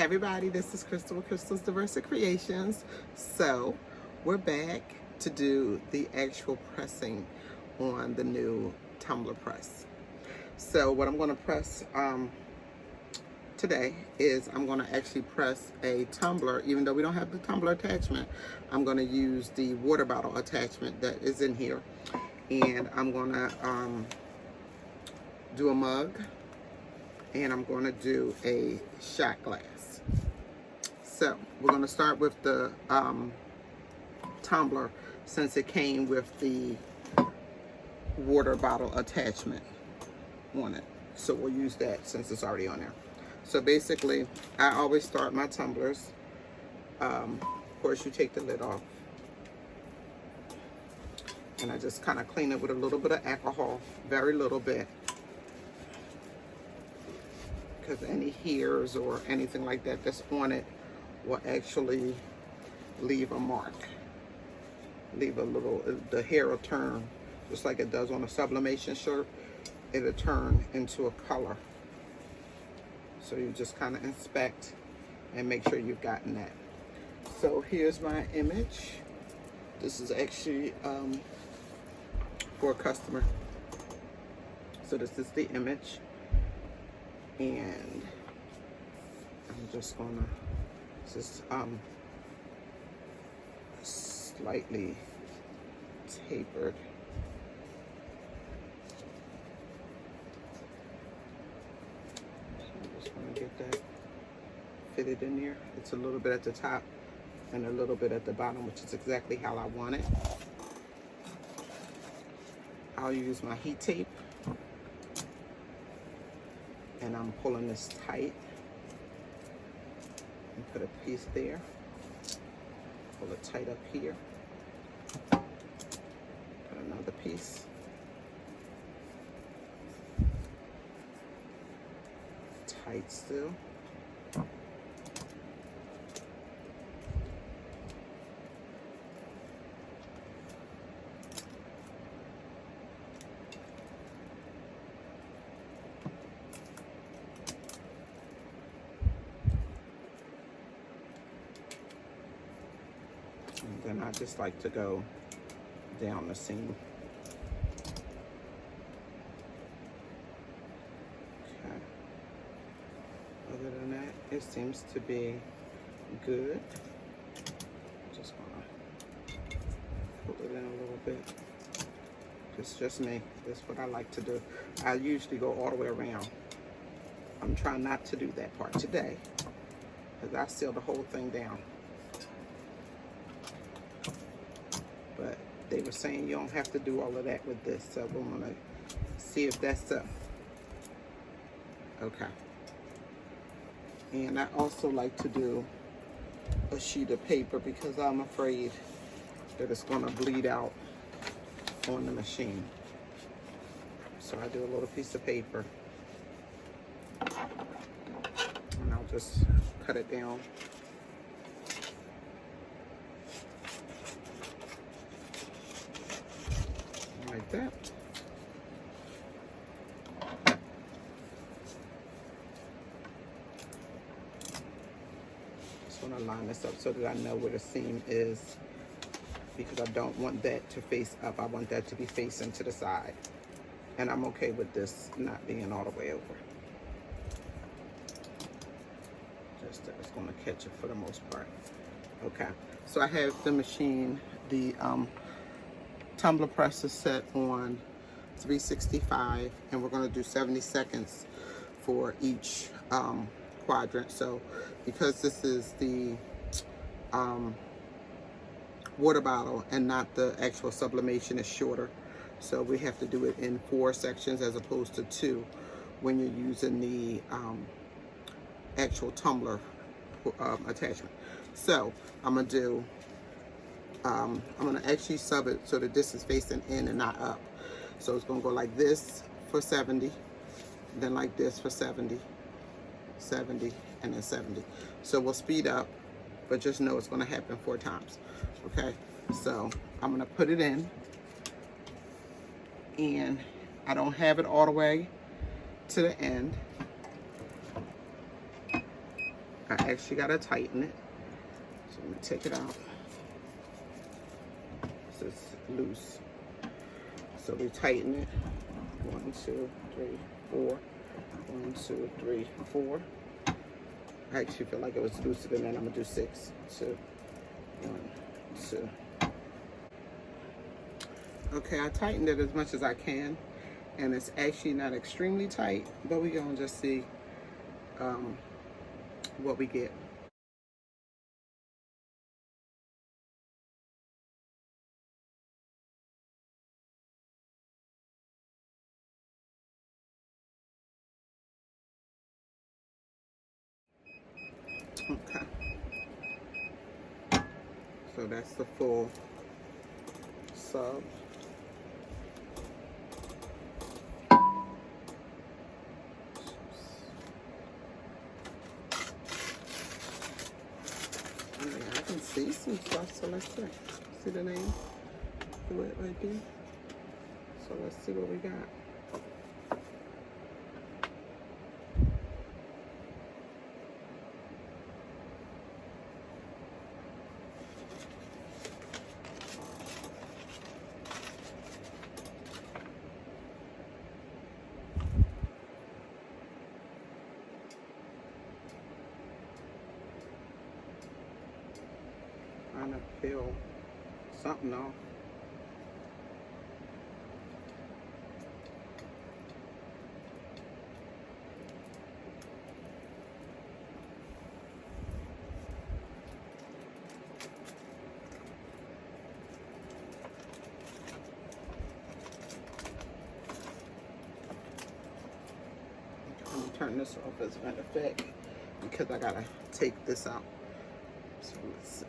everybody, this is Crystal with Crystal's Diverse Creations. So we're back to do the actual pressing on the new tumbler press. So what I'm going to press today is I'm going to actually press a tumbler. Even though we don't have the tumbler attachment, I'm going to use the water bottle attachment that is in here, and I'm going to do a mug, and I'm going to do a shot glass. So we're going to start with the tumbler, since it came with the water bottle attachment on it. So we'll use that since it's already on there. So basically, I always start my tumblers. Of course, you take the lid off, and I just kind of clean it with a little bit of alcohol, very little bit, because any hairs or anything like that that's on it will actually leave a mark. Leave a little, the hair will turn just like it does on a sublimation shirt. It'll turn into a color. So you just kind of inspect and make sure you've gotten that. So here's my image. This is actually for a customer. So this is the image, and I'm just gonna just slightly tapered. So I'm just gonna get that fitted in there. It's a little bit at the top and a little bit at the bottom, which is exactly how I want it. I'll use my heat tape, and I'm pulling this tight, and put a piece there, pull it tight up here, put another piece, tight still, and then I just like to go down the seam. Okay. Other than that, it seems to be good. Just gonna pull it in a little bit. It's just me. That's what I like to do. I usually go all the way around. I'm trying not to do that part today, because I seal the whole thing down. But they were saying you don't have to do all of that with this, so we're gonna see if that's so. Okay. And I also like to do a sheet of paper, because I'm afraid that it's gonna bleed out on the machine. So I do a little piece of paper, and I'll just cut it down. Like that. Just want to line this up so that I know where the seam is, because I don't want that to face up. I want that to be facing to the side. And I'm okay with this not being all the way over. Just that it's going to catch it for the most part. Okay, so I have the machine, the tumbler press is set on 365, and we're going to do 70 seconds for each quadrant. So because this is the water bottle and not the actual sublimation, is shorter, so we have to do it in 4 sections as opposed to 2 when you're using the actual tumbler attachment. So I'm gonna do I'm gonna actually sub it so that this is facing in and not up. So it's gonna go like this for 70, then like this for 70, 70, and then 70. So we'll speed up, but just know it's gonna happen 4 times. Okay, so I'm gonna put it in, and I don't have it all the way to the end. I actually gotta tighten it. So I'm gonna take it out. This is loose. So we tighten it. 1, 2, 3, 4. 1, 2, 3, 4. I actually feel like it was looser than that. I'm gonna do 6, 2, 1, 2. Okay, I tightened it as much as I can, and it's actually not extremely tight, but we're gonna just see what we get. Okay, so that's the full sub. I can see some stuff, so let's see. See the name? Do it right there. So let's see what we got. Trying to peel something off. I'm gonna turn this off as a matter of fact because I gotta take this out. So let's see.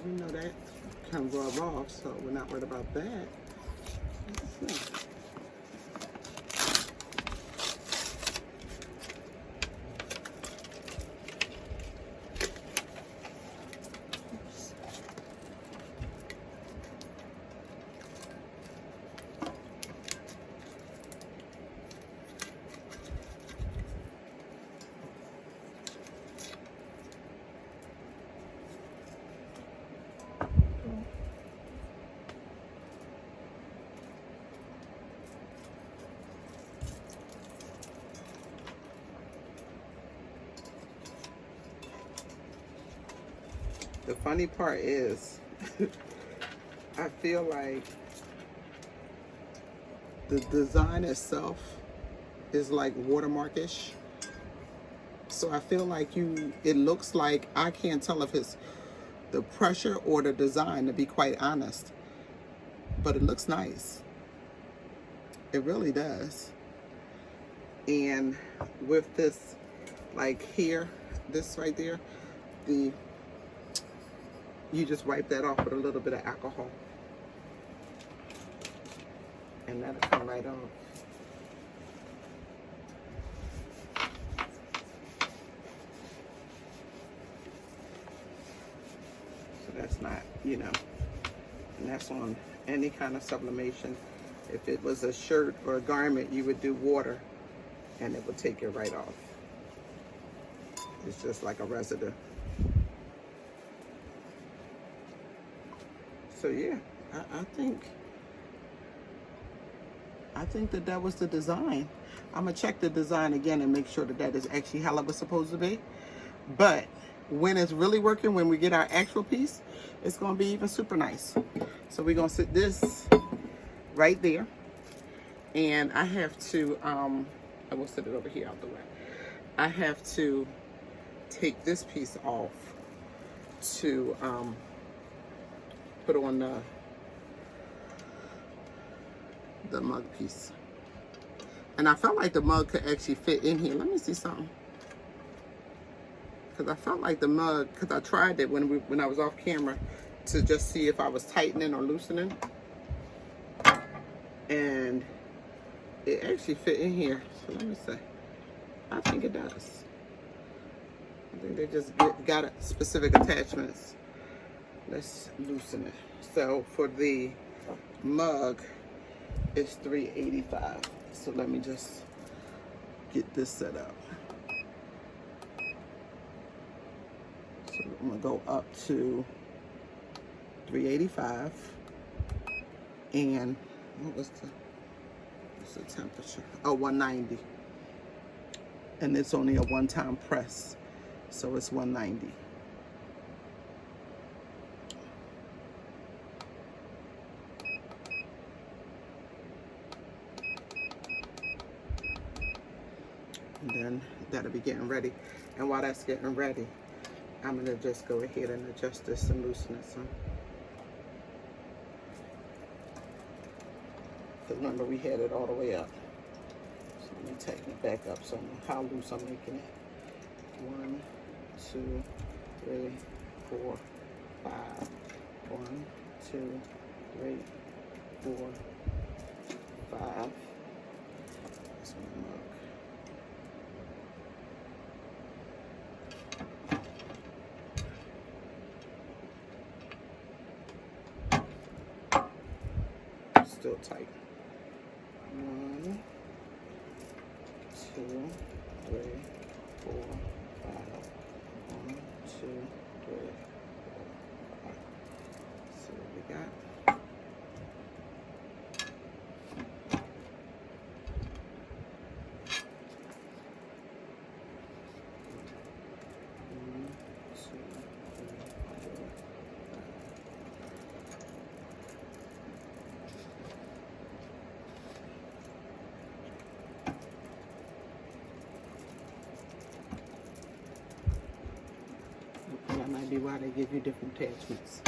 You know that can rub off, so we're not worried about that. Let's see. The funny part is, I feel like the design itself is like watermarkish. So I feel like it looks like, I can't tell if it's the pressure or the design, to be quite honest. But it looks nice. It really does. And with this, like here, this right there, you just wipe that off with a little bit of alcohol. And that'll come right off. So that's not, and that's on any kind of sublimation. If it was a shirt or a garment, you would do water and it would take it right off. It's just like a residue. So yeah, I think that was the design. I'm gonna check the design again and make sure that is actually how it was supposed to be. But when it's really working, when we get our actual piece, it's gonna be even super nice. So we're gonna sit this right there, and I have to I will sit it over here out the way. I have to take this piece off to put on the mug piece. And I felt like the mug could actually fit in here. Let me see something. Because I felt like the mug, because I tried it when I was off camera to just see if I was tightening or loosening. And it actually fit in here. So let me see. think it does. I think they just got specific attachments. Let's loosen it. So for the mug, it's $3.85. So let me just get this set up. So I'm gonna go up to $3.85. And what's the temperature? Oh, 190. And it's only a one-time press, so it's 190. And then that'll be getting ready. And while that's getting ready, I'm gonna just go ahead and adjust this and loosen it some. Because remember, we had it all the way up. So let me tighten it back up so I know how loose I'm making it. 1, 2, 3, 4, 5. 1, 2, 3, 4, 5. That's my mug. Still tight. 1, 2, 3, 4, 5. 1, 2, 3, 4, 5. See what we got. That might be why they give you different attachments.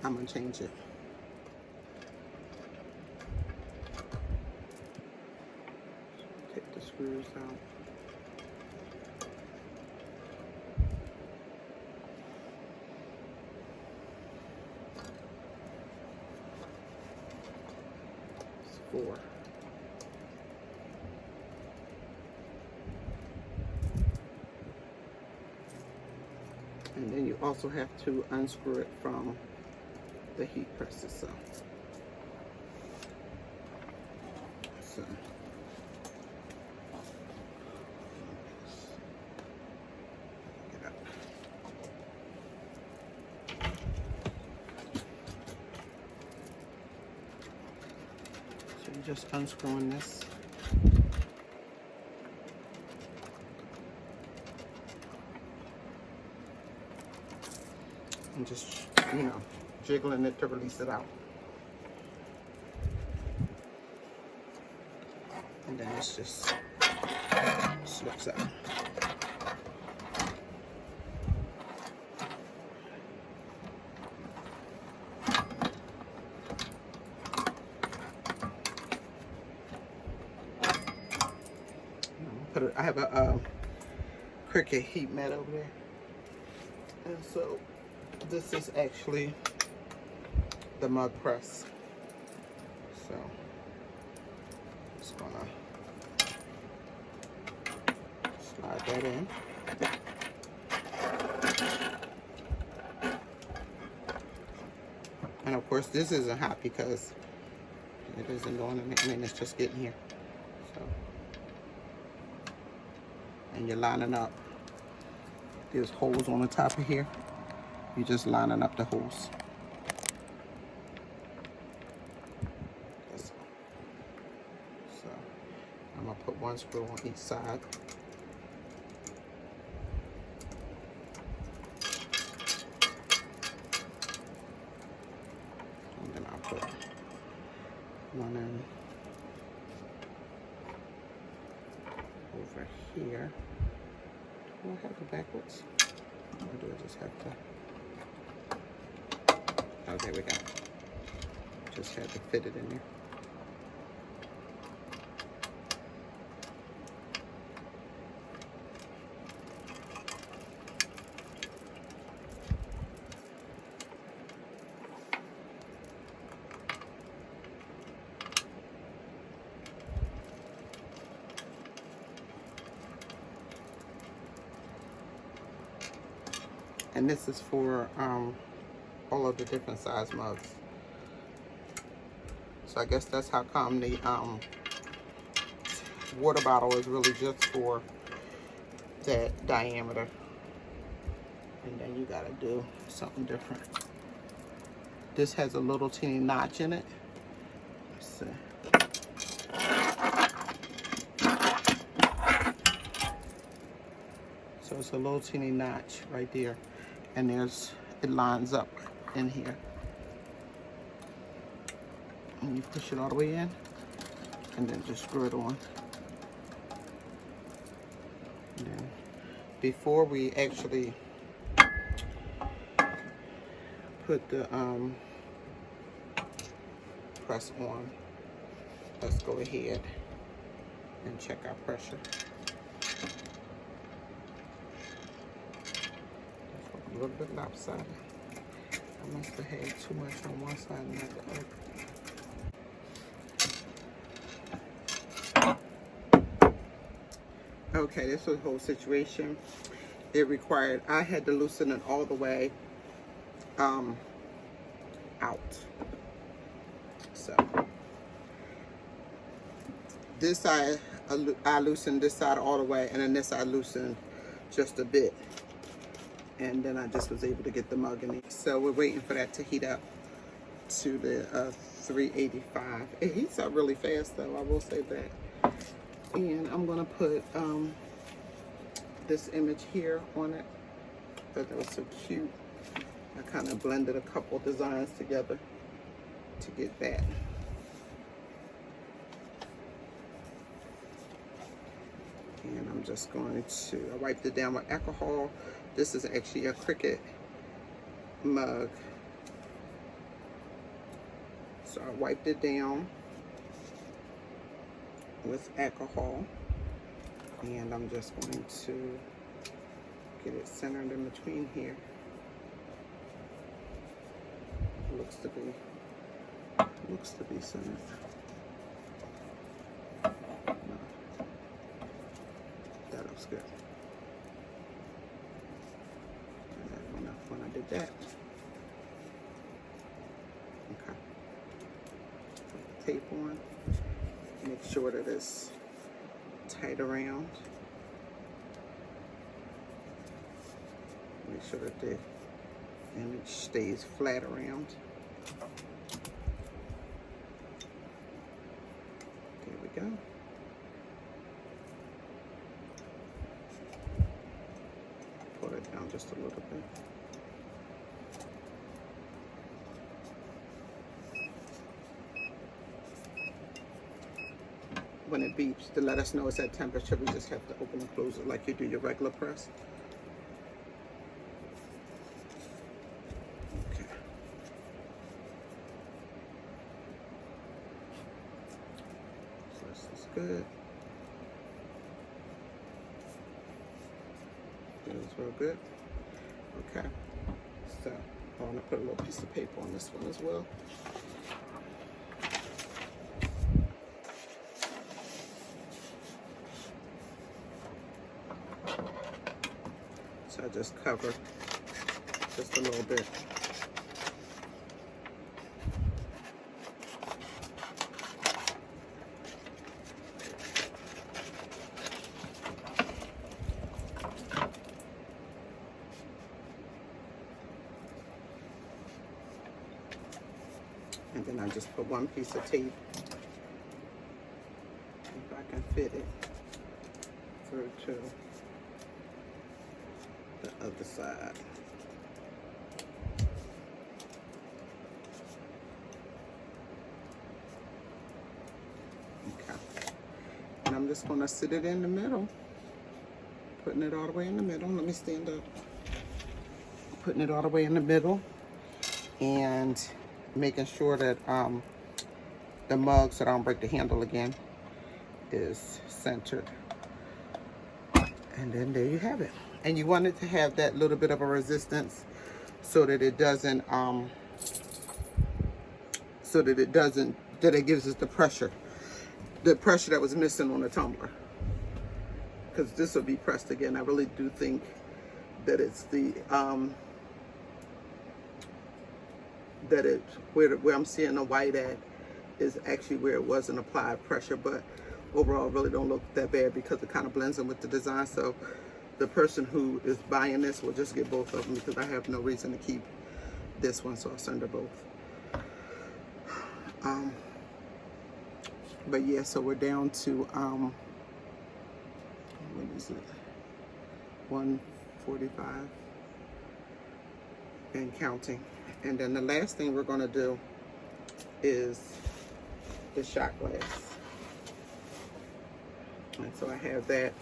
I'm gonna change it. Take the screws out. It's 4. And then you also have to unscrew it from the heat press itself. So, get up. So you're just unscrewing this. And just, you know, jiggling it to release it out. And then it's just slips out. I have a Cricut heat mat over there. And so this is actually the mug press. So just gonna slide that in. And of course this isn't hot because it isn't going in. I mean, it's just getting here. So, and you're lining up. There's holes on the top of here. You're just lining up the holes. So I'm gonna put one screw on each side. And then I'll put one in over here. Do I have it backwards? Or do I just have to? Oh, there we go. Just had to fit it in there. And this is for all of the different size mugs. So I guess that's how come the water bottle is really just for that diameter. And then you gotta do something different. This has a little teeny notch in it. Let's see. So it's a little teeny notch right there. And it lines up in here. And you push it all the way in, and then just screw it on. And then before we actually put the press on, let's go ahead and check our pressure. A little bit lopsided. I must have had too much on one side and not the other. Okay, this was the whole situation. It required, I had to loosen it all the way out. So this side, I loosened this side all the way, and then this side loosened just a bit. And then I just was able to get the mug in it. So we're waiting for that to heat up to the 385. It heats up really fast though, I will say that. And I'm gonna put this image here on it. I thought that was so cute. I kind of blended a couple designs together to get that. And I'm just going to, I wiped it down with alcohol. This is actually a Cricut mug. So I wiped it down with alcohol, and I'm just going to get it centered in between here. Looks to be centered. No. That looks good. And that's enough when I did that. Okay. Put the tape on. Make sure that it's tight around. Make sure that the image stays flat around. There we go. Pull it down just a little bit. When it beeps to let us know it's at temperature, we just have to open and close it like you do your regular press. Okay. So this is good. This is real good. Okay. So I want to put a little piece of paper on this one as well. So I just cover just a little bit. And then I just put one piece of tape, if I can fit it, through to the other side. Okay. And I'm just going to sit it in the middle, putting it all the way in the middle. Let me stand up. Putting it all the way in the middle and making sure that the mug, so I don't break the handle again, is centered. And then there you have it. And you want it to have that little bit of a resistance so that it doesn't, that it gives us the pressure that was missing on the tumbler. Because this will be pressed again. I really do think that it's the that it, where I'm seeing the white at is actually where it wasn't applied pressure, but overall really don't look that bad because it kind of blends in with the design. So the person who is buying this will just get both of them because I have no reason to keep this one, so I'll send her both. But yeah, so we're down to what is it, 145 and counting. And then the last thing we're going to do is the shot glass. And so I have that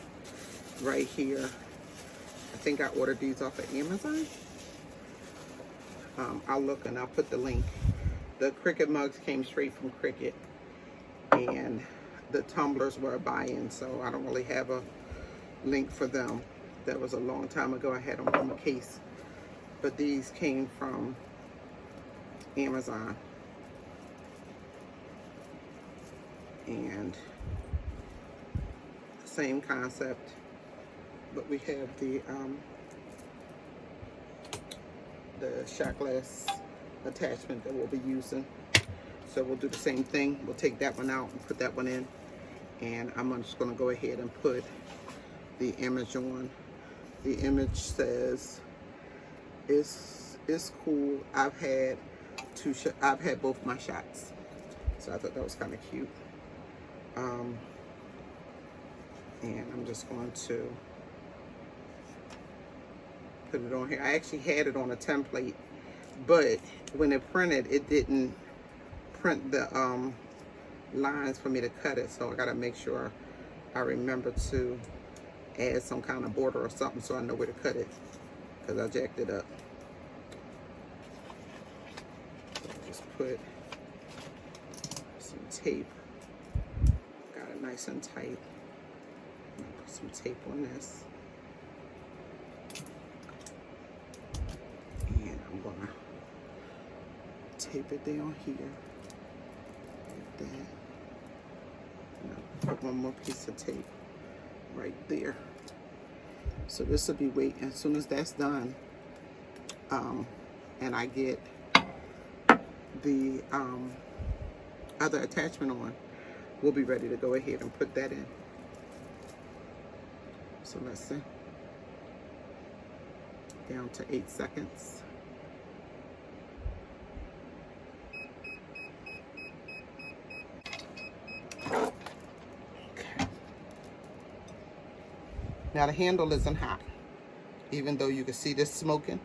right here. I think I ordered these off of Amazon. I'll look and I'll put the link. The Cricut mugs came straight from Cricut, and the tumblers were a buy-in, so I don't really have a link for them. That was a long time ago. I had them from a case, but these came from Amazon. And same concept, but we have the shot glass attachment that we'll be using. So we'll do the same thing. We'll take that one out and put that one in, and I'm just going to go ahead and put the image on. The image says it's cool. I've had both my shots, so I thought that was kind of cute. And I'm just going to put it on here. I actually had it on a template, but when it printed, it didn't print the lines for me to cut it, so I gotta make sure I remember to add some kind of border or something so I know where to cut it, because I jacked it up. So just put some tape, got it nice and tight. Put some tape on this, and I'm gonna tape it down here like that, and I'll put one more piece of tape right there. So this will be waiting. As soon as that's done, and I get the other attachment on, we'll be ready to go ahead and put that in. So let's see, down to 8 seconds. Now the handle isn't hot. Even though you can see this smoking,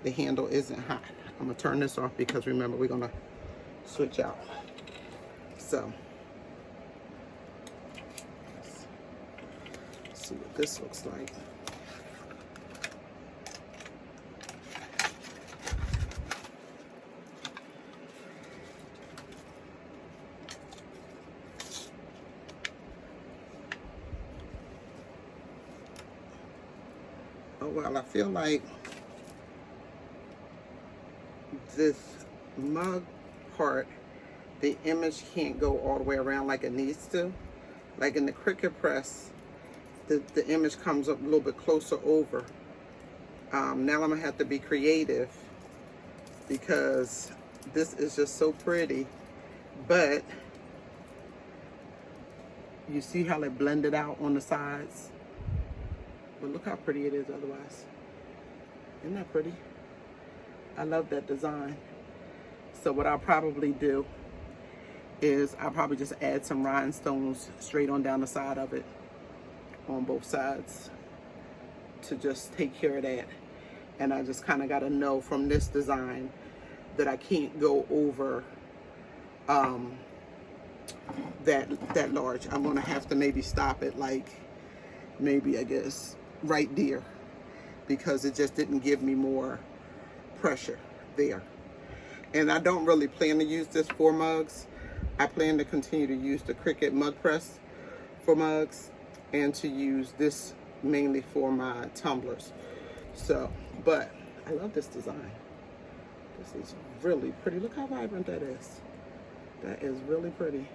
the handle isn't hot. I'm gonna turn this off because remember, we're gonna switch out. So, let's see what this looks like. Oh, well, I feel like this mug part, the image can't go all the way around like it needs to. Like in the Cricut press, the image comes up a little bit closer over. Now I'm gonna have to be creative because this is just so pretty, but you see how they blended out on the sides? But look how pretty it is otherwise. Isn't that pretty? I love that design. So what I'll probably do is I'll probably just add some rhinestones straight on down the side of it on both sides to just take care of that. And I just kind of got to know from this design that I can't go over that large. I'm going to have to maybe stop it, like maybe I guess right there, because it just didn't give me more pressure there. And I don't really plan to use this for mugs. I plan to continue to use the Cricut mug press for mugs and to use this mainly for my tumblers. So, but I love this design. This is really pretty. Look how vibrant that is. That is really pretty.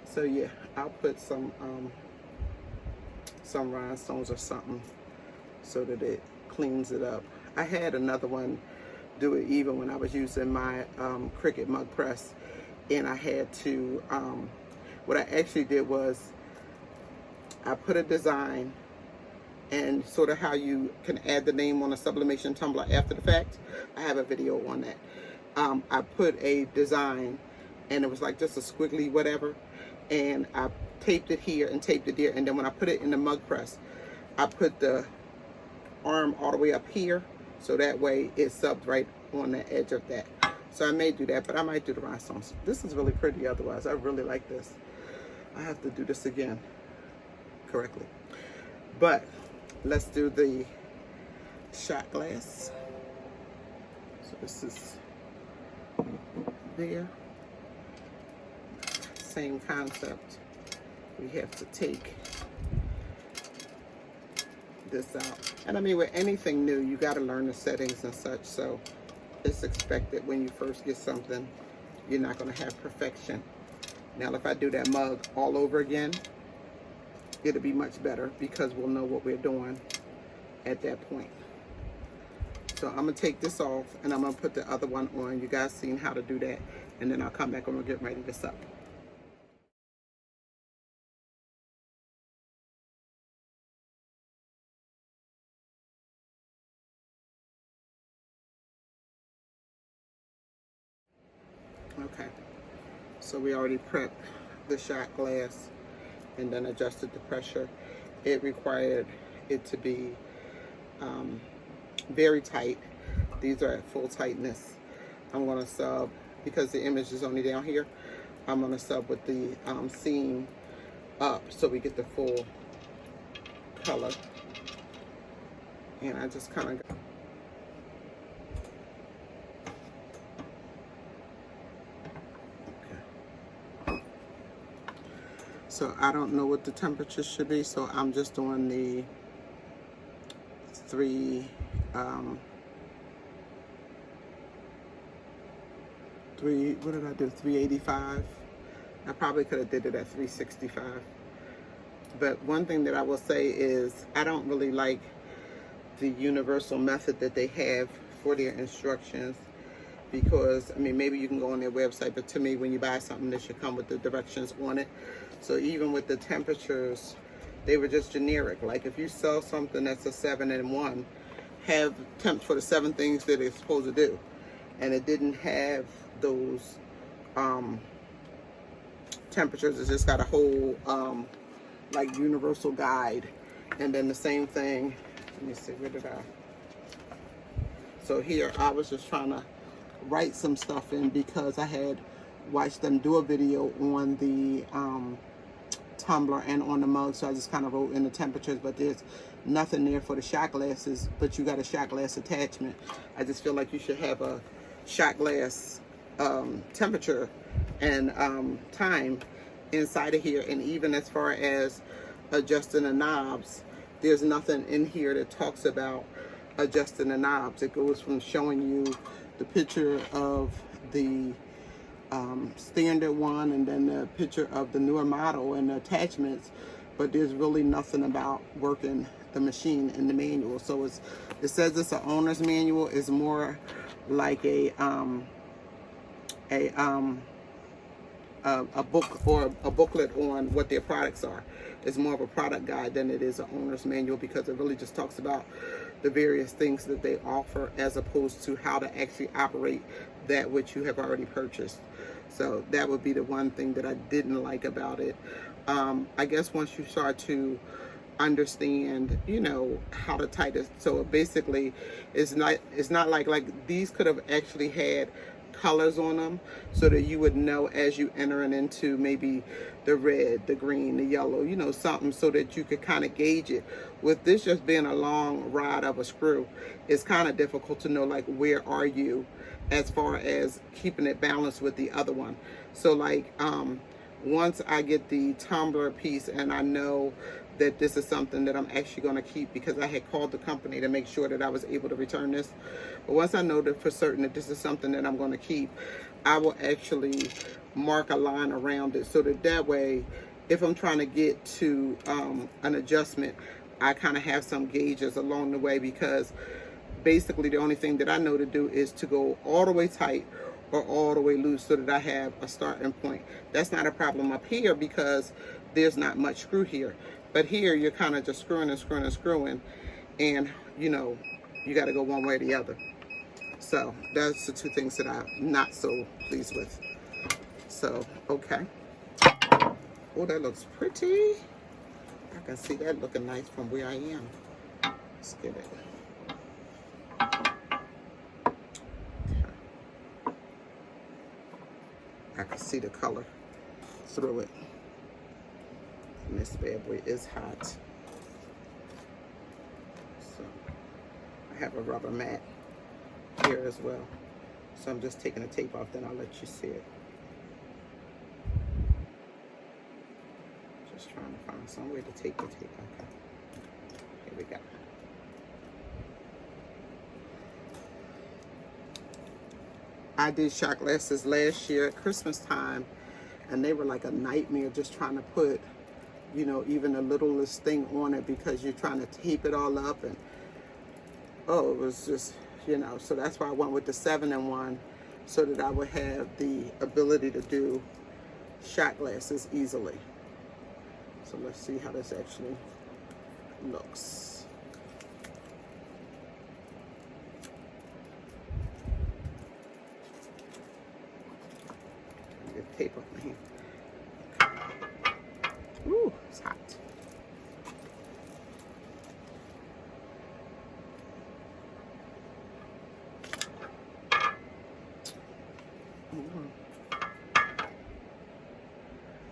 So yeah, I'll put some rhinestones or something so that it cleans it up. I had another one do it even when I was using my Cricut mug press, and I had to, what I actually did was I put a design, and sort of how you can add the name on a sublimation tumbler after the fact. I have a video on that. I put a design, and it was like just a squiggly whatever, and I taped it here and taped it there, and then when I put it in the mug press, I put the arm all the way up here, so that way it subbed right on the edge of that. So I may do that, but I might do the rhinestones. This is really pretty otherwise. I really like this. I have to do this again correctly. But let's do the shot glass. So this is there. Same concept. We have to take this out. And I mean, with anything new, you got to learn the settings and such. So it's expected when you first get something, you're not going to have perfection. Now, if I do that mug all over again, it'll be much better because we'll know what we're doing at that point. So I'm going to take this off and I'm going to put the other one on. You guys seen how to do that. And then I'll come back and we'll get ready to sub. Okay, so we already prepped the shot glass and then adjusted the pressure. It required it to be very tight. These are at full tightness. I'm going to sub, because the image is only down here, I'm going to sub with the seam up so we get the full color. And I just kind of so I don't know what the temperature should be, so I'm just doing the what did I do, 385? I probably could have did it at 365. But one thing that I will say is I don't really like the universal method that they have for their instructions, because, I mean, maybe you can go on their website, but to me, when you buy something, it should come with the directions on it. So even with the temperatures, they were just generic. Like if you sell something that's a 7 and 1, have temps for the 7 things that it's supposed to do. And it didn't have those temperatures. It's just got a whole like universal guide. And then the same thing, let me see, where did I? So here I was just trying to write some stuff in because I had watched them do a video on the tumbler and on the mug, so I just kind of wrote in the temperatures, but there's nothing there for the shot glasses, but you got a shot glass attachment. I just feel like you should have a shot glass temperature and time inside of here. And even as far as adjusting the knobs, there's nothing in here that talks about adjusting the knobs. It goes from showing you the picture of the standard one and then the picture of the newer model and the attachments, but there's really nothing about working the machine in the manual. So it says it's an owner's manual. It's more like a book or a booklet on what their products are. It's more of a product guide than it is an owner's manual, because it really just talks about the various things that they offer as opposed to how to actually operate that which you have already purchased. So that would be the one thing that I didn't like about it. I guess once you start to understand, you know, how to tighten. So basically, it's not like these could have actually had colors on them so that you would know as you entering into maybe the red, the green, the yellow, you know, something so that you could kind of gauge it. With this just being a long rod of a screw, it's kind of difficult to know, like, where are you as far as keeping it balanced with the other one. So like once I get the tumbler piece and I know that this is something that I'm actually going to keep, because I had called the company to make sure that I was able to return this. But once I know that for certain that this is something that I'm going to keep, I will actually mark a line around it so that way, if I'm trying to get to an adjustment, I kind of have some gauges along the way, because basically the only thing that I know to do is to go all the way tight or all the way loose so that I have a starting point. That's not a problem up here because there's not much screw here. But here you're kind of just screwing and screwing and screwing, and you know, you got to go one way or the other. So that's the two things that I'm not so pleased with. So, okay. Oh, that looks pretty. I can see that looking nice from where I am. Let's get it. I can see the color through it. And this bad boy is hot. So I have a rubber mat here as well. So I'm just taking the tape off, then I'll let you see it. Just trying to find some way to take the tape. Okay. Here we go. I did shot glasses last year at Christmas time, and they were like a nightmare just trying to put, you know, even the littlest thing on it because you're trying to tape it all up, and oh, it was just, you know, so that's why I went with the 7-in-1 so that I would have the ability to do shot glasses easily. So let's see how this actually looks. Get tape off my hand. Ooh, it's hot.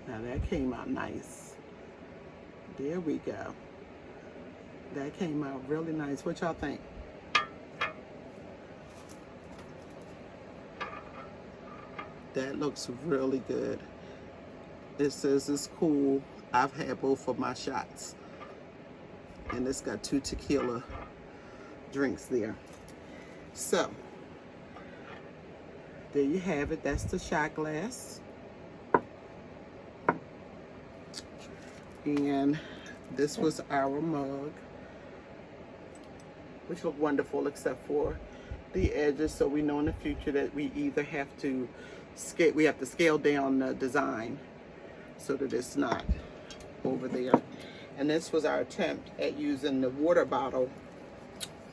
Now that came out nice. There we go. That came out really nice. What y'all think? That looks really good. It says it's cool. I've had both of my shots. And it's got 2 tequila drinks there. So, there you have it. That's the shot glass. And this was our mug, which looked wonderful except for the edges. So we know in the future that we either have to scale down the design so that it's not over there. And this was our attempt at using the water bottle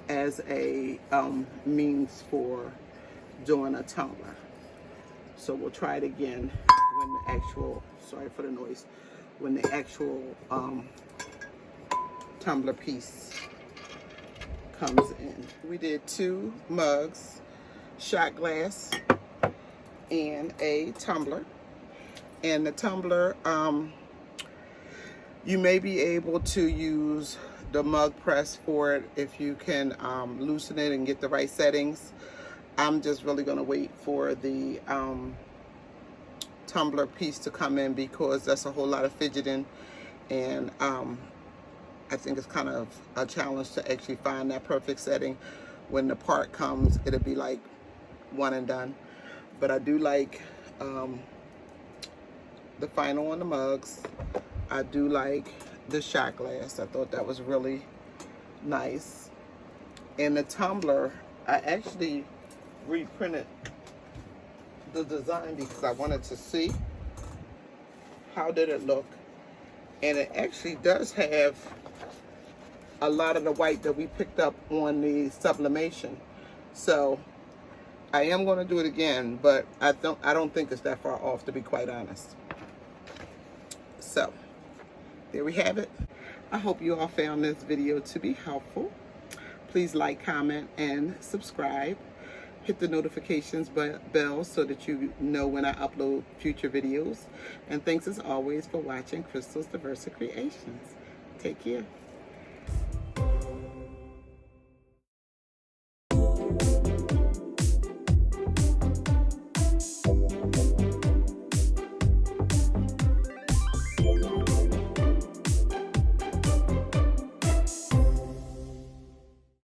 as a means for doing a tumbler. So we'll try it again when the actual, sorry for the noise, when the actual tumbler piece comes in. We did 2 mugs, shot glass, and a tumbler. And the tumbler, you may be able to use the mug press for it if you can loosen it and get the right settings. I'm just really going to wait for the tumbler piece to come in because that's a whole lot of fidgeting, and I think it's kind of a challenge to actually find that perfect setting. When the part comes, it'll be like one and done. But I do like the final on the mugs. I do like the shot glass. I thought that was really nice. And the tumbler, I actually reprinted the design because I wanted to see how did it look. And it actually does have a lot of the white that we picked up on the sublimation. So I am going to do it again, but I don't think it's that far off, to be quite honest. So there we have it. I hope you all found this video to be helpful. Please like, comment, and subscribe. Hit the notifications bell so that you know when I upload future videos. And thanks as always for watching Crystal's Diversa Creations. Take care.